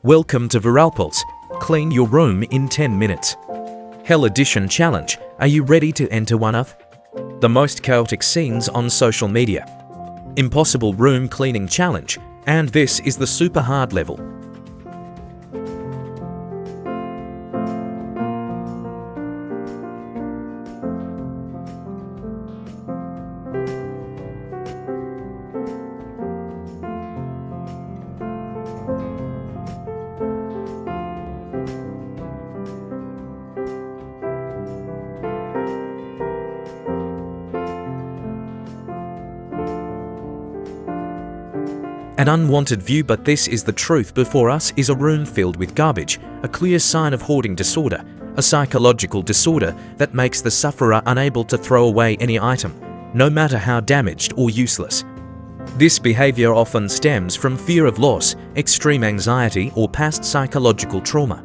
Welcome to Viralpulse. Clean your room in 10 minutes. Hell Edition Challenge. Are you ready to enter one of the most chaotic scenes on social media? Impossible Room Cleaning Challenge. And this is the super hard level. An unwanted view, but this is the truth. Before us is a room filled with garbage, a clear sign of hoarding disorder, a psychological disorder that makes the sufferer unable to throw away any item, no matter how damaged or useless. This behavior often stems from fear of loss, extreme anxiety, or past psychological trauma.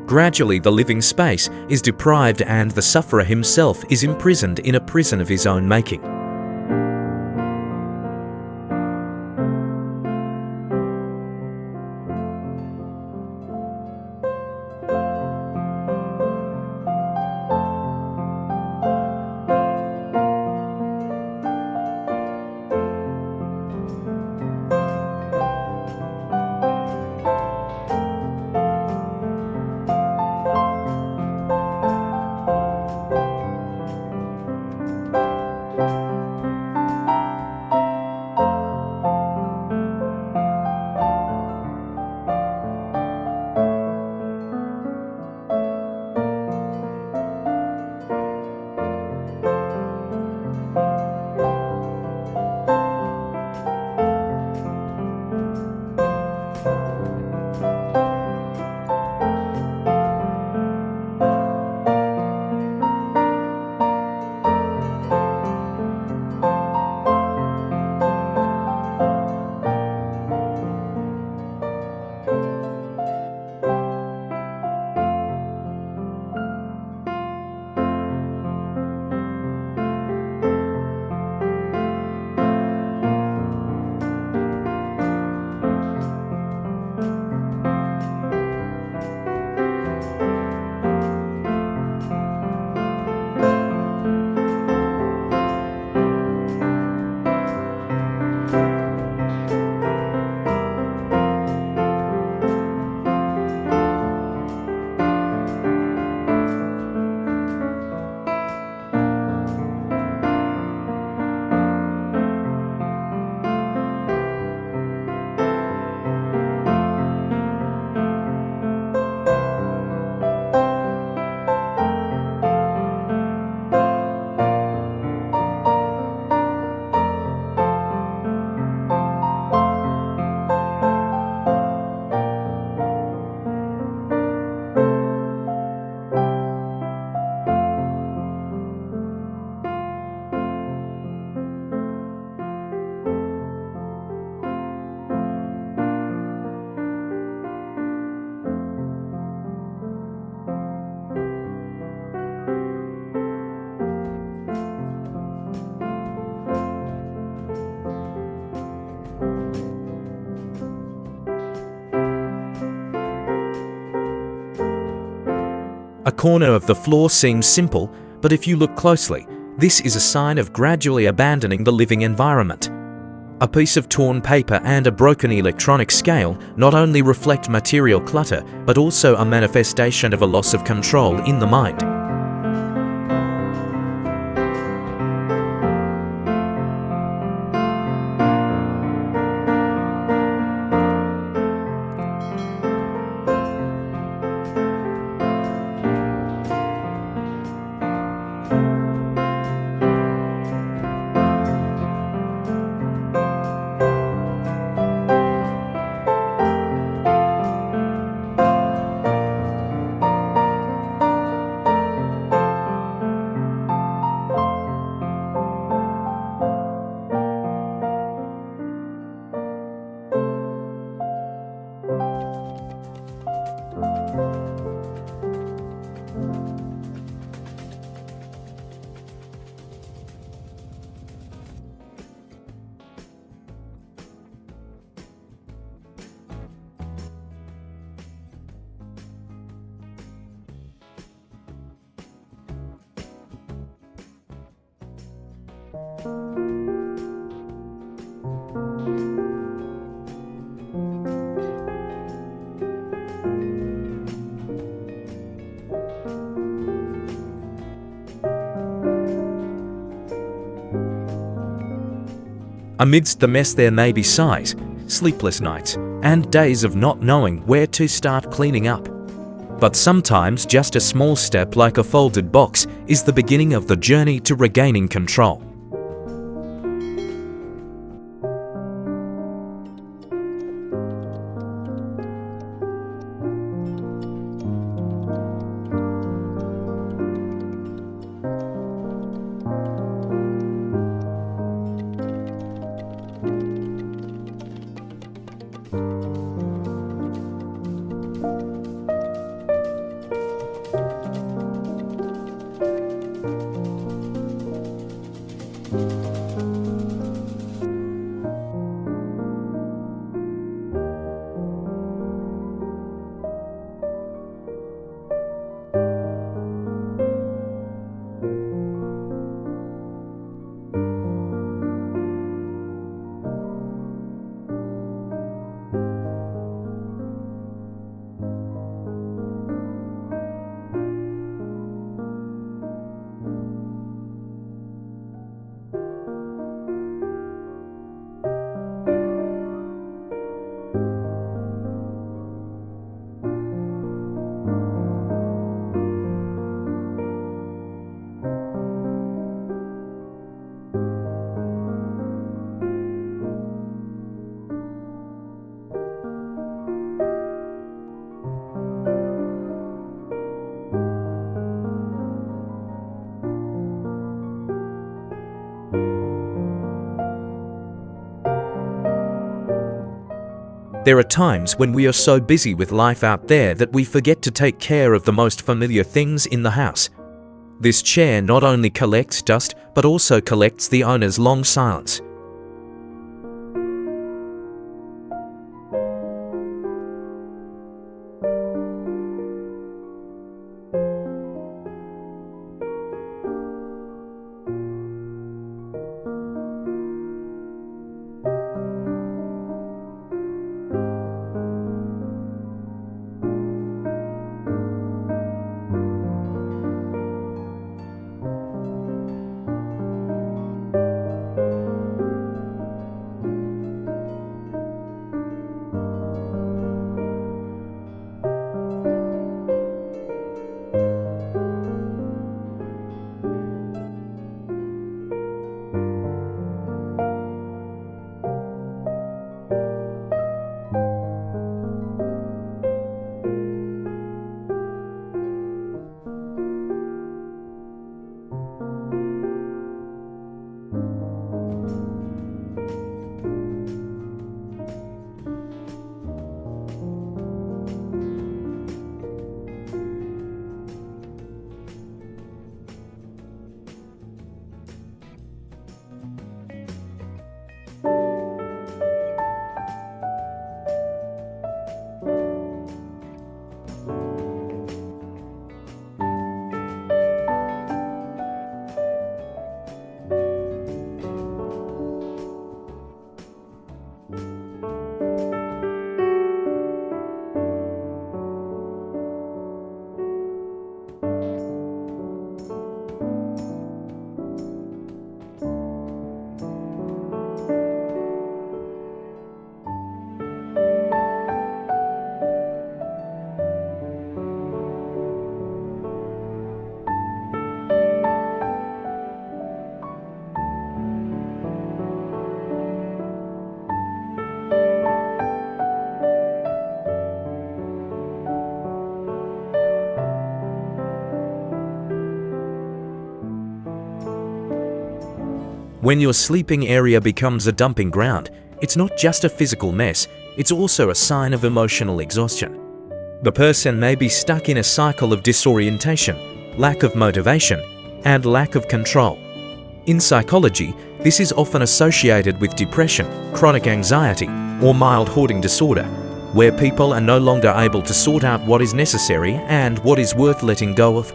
Gradually, the living space is deprived and the sufferer himself is imprisoned in a prison of his own making. A corner of the floor seems simple, but if you look closely, this is a sign of gradually abandoning the living environment. A piece of torn paper and a broken electronic scale not only reflect material clutter, but also a manifestation of a loss of control in the mind. Amidst the mess there may be sighs, sleepless nights, and days of not knowing where to start cleaning up. But sometimes just a small step like a folded box is the beginning of the journey to regaining control. There are times when we are so busy with life out there that we forget to take care of the most familiar things in the house. This chair not only collects dust, but also collects the owner's long silence. When your sleeping area becomes a dumping ground, it's not just a physical mess, it's also a sign of emotional exhaustion. The person may be stuck in a cycle of disorientation, lack of motivation, and lack of control. In psychology, this is often associated with depression, chronic anxiety, or mild hoarding disorder, where people are no longer able to sort out what is necessary and what is worth letting go of.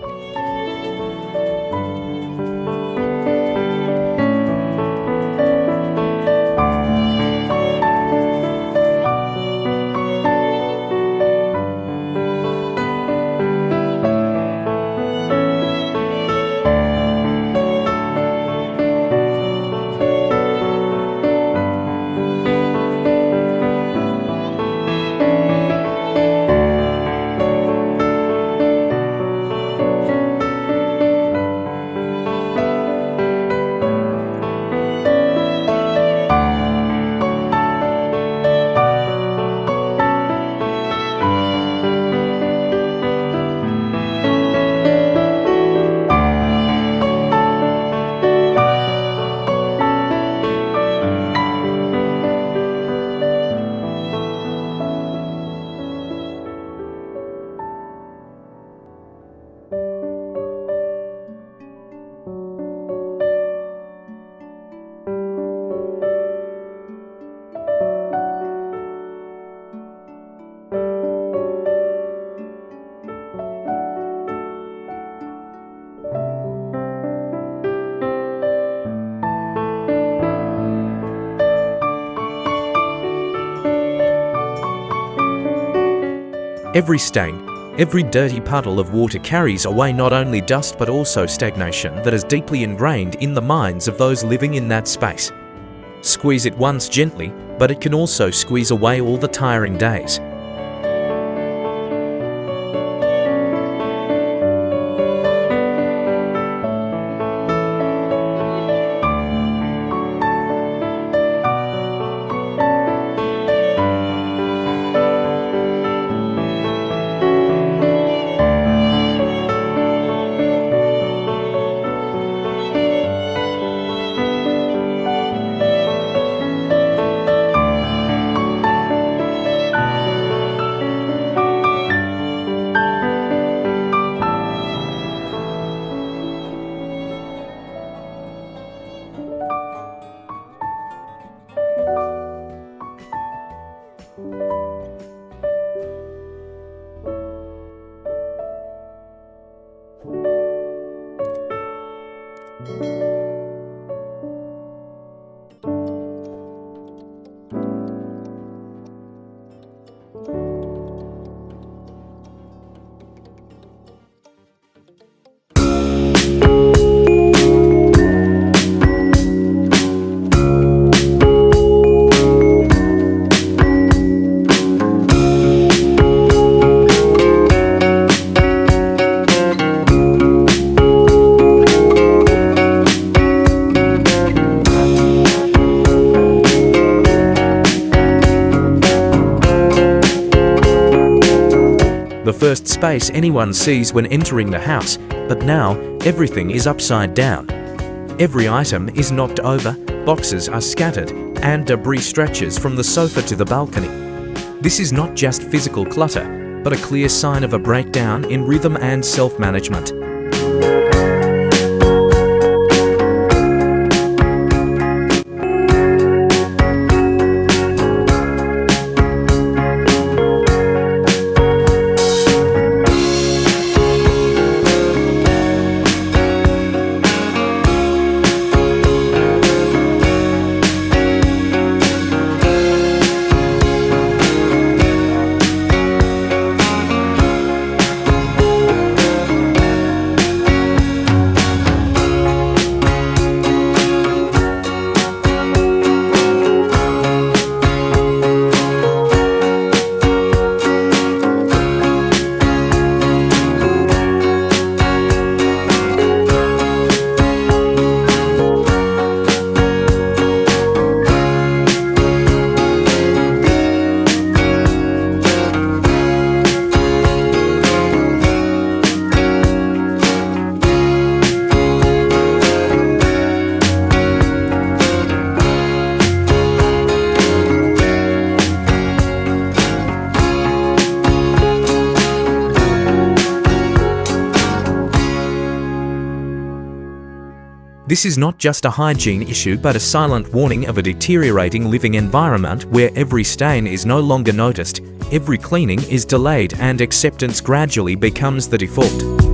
Every stain, every dirty puddle of water carries away not only dust but also stagnation that is deeply ingrained in the minds of those living in that space. Squeeze it once gently, but it can also squeeze away all the tiring days. The first space anyone sees when entering the house, but now everything is upside down. Every item is knocked over, boxes are scattered, and debris stretches from the sofa to the balcony. This is not just physical clutter, but a clear sign of a breakdown in rhythm and self-management. This is not just a hygiene issue but a silent warning of a deteriorating living environment where every stain is no longer noticed, every cleaning is delayed and acceptance gradually becomes the default.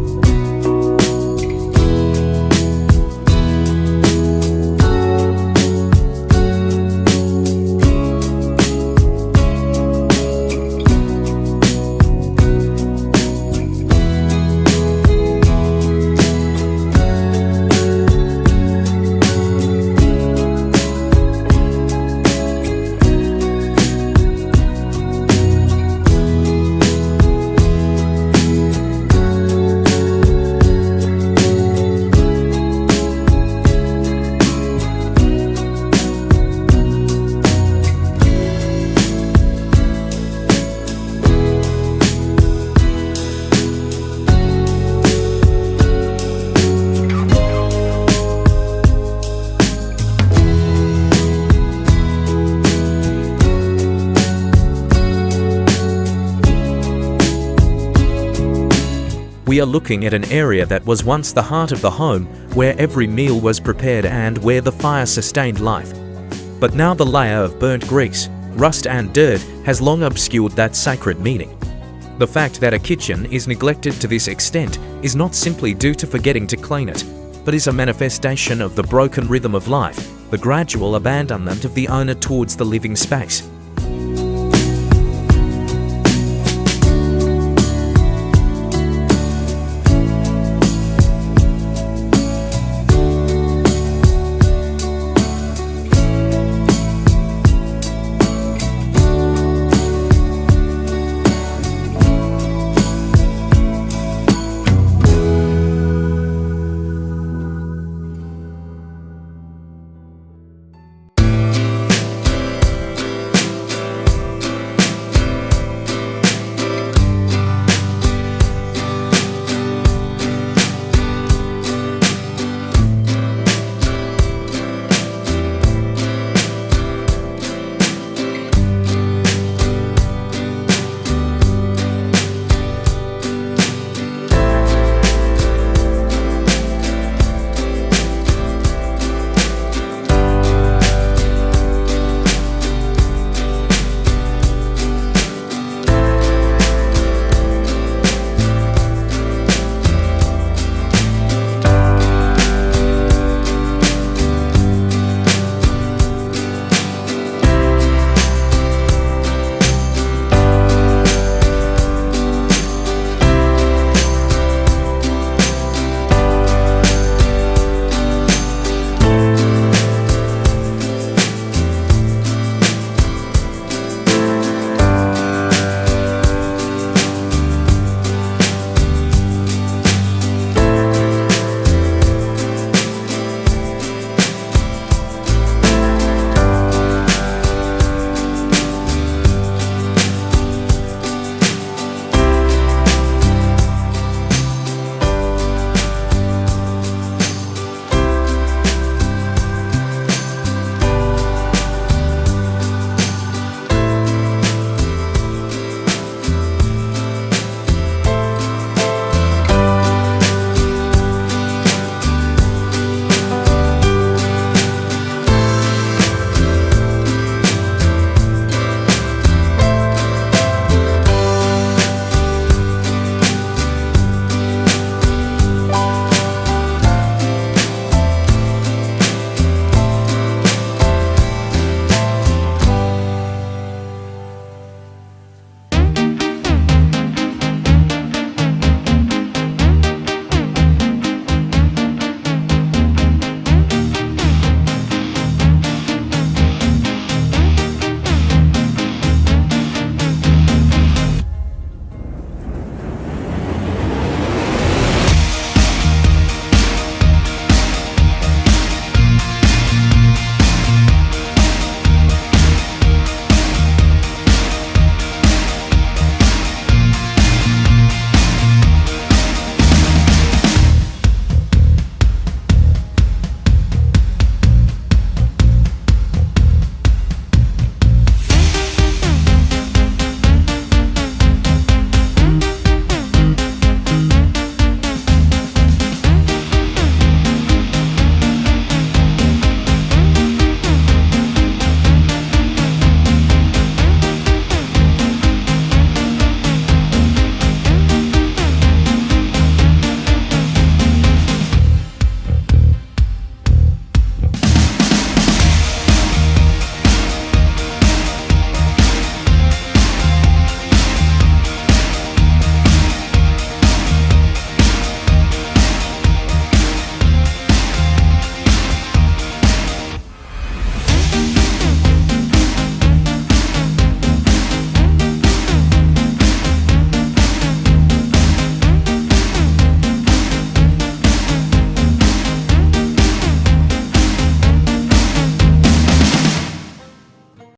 We are looking at an area that was once the heart of the home, where every meal was prepared and where the fire sustained life. But now the layer of burnt grease, rust and dirt has long obscured that sacred meaning. The fact that a kitchen is neglected to this extent is not simply due to forgetting to clean it, but is a manifestation of the broken rhythm of life, the gradual abandonment of the owner towards the living space.